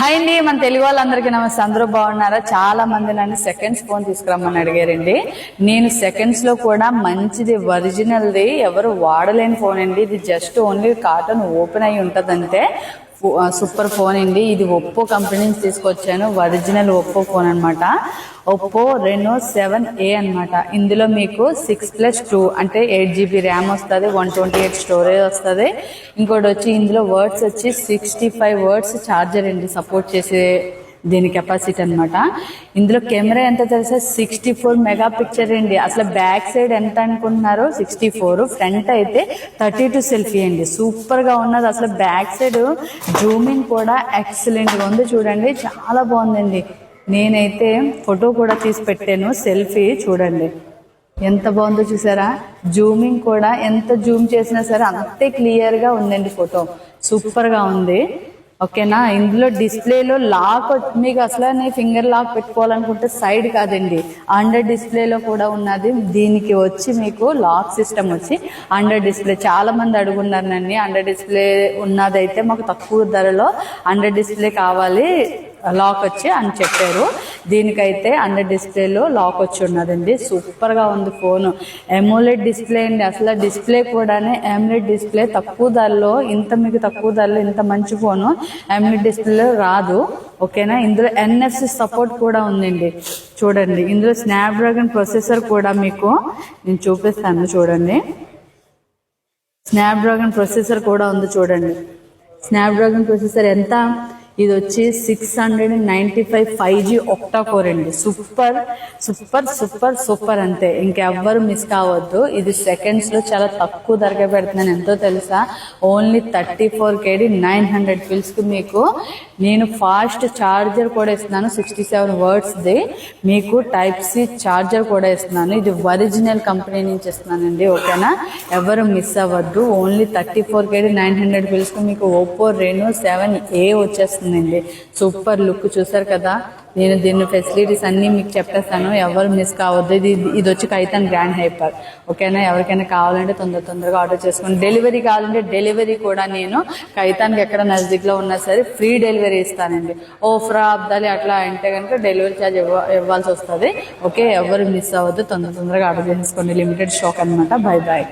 Hi అండి, మన తెలుగు వాళ్ళందరికీ నమస్తే. అందరూ బాగున్నారా? చాలా మంది నన్ను సెకండ్స్ ఫోన్ తీసుకురమ్మని అడిగారండి. నేను సెకండ్స్ లో కూడా మంచిది ఒరిజినల్ది ఎవరు వాడలేని ఫోన్ అండి. ఇది జస్ట్ ఓన్లీ కార్టన్ ఓపెన్ అయి ఉంటదంటే సూపర్ ఫోన్ అండి. ఇది ఒప్పో కంపెనీ నుంచి తీసుకొచ్చాను. ఒరిజినల్ ఒప్పో ఫోన్ అనమాట. ఒప్పో రెనో 7A అనమాట. ఇందులో మీకు 6+2 అంటే 8GB ర్యామ్ వస్తుంది, 128 స్టోరేజ్ వస్తుంది. ఇంకోటి వచ్చి ఇందులో వర్డ్స్ వచ్చి 65 వర్డ్స్ ఛార్జర్ అండి సపోర్ట్ చేసే దీని కెపాసిటీ అనమాట. ఇందులో కెమెరా ఎంత తెలుసా? 64 మెగాపిక్చర్ అండి. అసలు బ్యాక్ సైడ్ ఎంత అనుకుంటున్నారు? 64. ఫ్రంట్ అయితే 32 సెల్ఫీ అండి. సూపర్ గా ఉన్నది. అసలు బ్యాక్ సైడ్ జూమింగ్ కూడా ఎక్సలెంట్ గా ఉంది. చూడండి, చాలా బాగుందండి. నేనైతే ఫోటో కూడా తీసి పెట్టాను, సెల్ఫీ. చూడండి ఎంత బాగుందో చూసారా? జూమింగ్ కూడా ఎంత జూమ్ చేసినా సరే అంతే క్లియర్ గా ఉందండి. ఫోటో సూపర్ గా ఉంది. ఓకేనా? ఇందులో డిస్ప్లేలో లాక్ మీకు అసలు ఫింగర్ లాక్ పెట్టుకోవాలనుకుంటే సైడ్ కాదండి, అండర్ డిస్ప్లేలో కూడా ఉన్నది. దీనికి వచ్చి మీకు లాక్ సిస్టమ్ వచ్చి అండర్ డిస్ప్లే. చాలా మంది అడుగున్నారు నన్ను, అండర్ డిస్ప్లే ఉన్నదైతే మాకు తక్కువ ధరలో అండర్ డిస్ప్లే కావాలి లాక్ వచ్చి అని చెప్పారు. దీనికైతే అండర్ డిస్ప్లేలో లాక్ వచ్చి ఉన్నదండి. సూపర్ గా ఉంది ఫోన్. ఎమోలెడ్ డిస్ప్లే అండి. అసలు డిస్ప్లే కూడానే ఎమోలెడ్ డిస్ప్లే. తక్కువ ధరలో మీకు తక్కువ ధరలో ఇంత మంచి ఫోను ఎమోలెడ్ డిస్ప్లేలో రాదు. ఓకేనా? ఇందులో NFC సపోర్ట్ కూడా ఉందండి. చూడండి, ఇందులో స్నాప్డ్రాగన్ ప్రొసెసర్ కూడా మీకు నేను చూపిస్తాను. చూడండి, స్నాప్డ్రాగన్ ప్రొసెసర్ కూడా ఉంది. చూడండి, స్నాప్డ్రాగన్ ప్రొసెసర్ ఎంత? ఇది వచ్చి 695 5G ఒక్టా కోర్ అండి. సూపర్ సూపర్ సూపర్ సూపర్ అంతే, ఇంకెవ్వరు మిస్ కావద్దు. ఇది సెకండ్స్ లో చాలా తక్కువ ధరగా పెడుతున్నాను. ఎంతో తెలుసా? ఓన్లీ 34KD 900 పిల్స్ కు మీకు నేను ఫాస్ట్ ఛార్జర్ కూడా ఇస్తున్నాను. 67 వర్డ్స్ ది మీకు Type-C ఛార్జర్ కూడా ఇస్తున్నాను. ఇది ఒరిజినల్ కంపెనీ నుంచి ఇస్తున్నానండి. ఓకేనా? ఎవరు మిస్ అవ్వద్దు. ఓన్లీ 34KD 900 పిల్స్ కు మీకు ఒప్పో రెనో 7A వచ్చేస్తుంది. సూపర్ లుక్ చూసారు కదా? నేను దీని ఫెసిలిటీస్ అన్ని మీకు చెప్పేస్తాను. ఎవరు మిస్ కావద్దు. ఇది వచ్చి కైతాన్ గ్రాండ్ హైపర్. ఓకేనా? ఎవరికైనా కావాలంటే తొందరగా ఆర్డర్ చేసుకోండి. డెలివరీ కావాలంటే డెలివరీ కూడా నేను కైతాన్కి ఎక్కడ నజదీక్లో ఉన్నా సరే ఫ్రీ డెలివరీ ఇస్తానండి. ఓఫ్రా అబ్దాలి అట్లా అంటే కనుక డెలివరీ ఛార్జ్ ఇవ్వాల్సి వస్తుంది. ఓకే? ఎవరు మిస్ అవ్వద్దు. తొందరగా ఆర్డర్ చేసుకోండి. లిమిటెడ్ స్టాక్ అనమాట. Bye bye.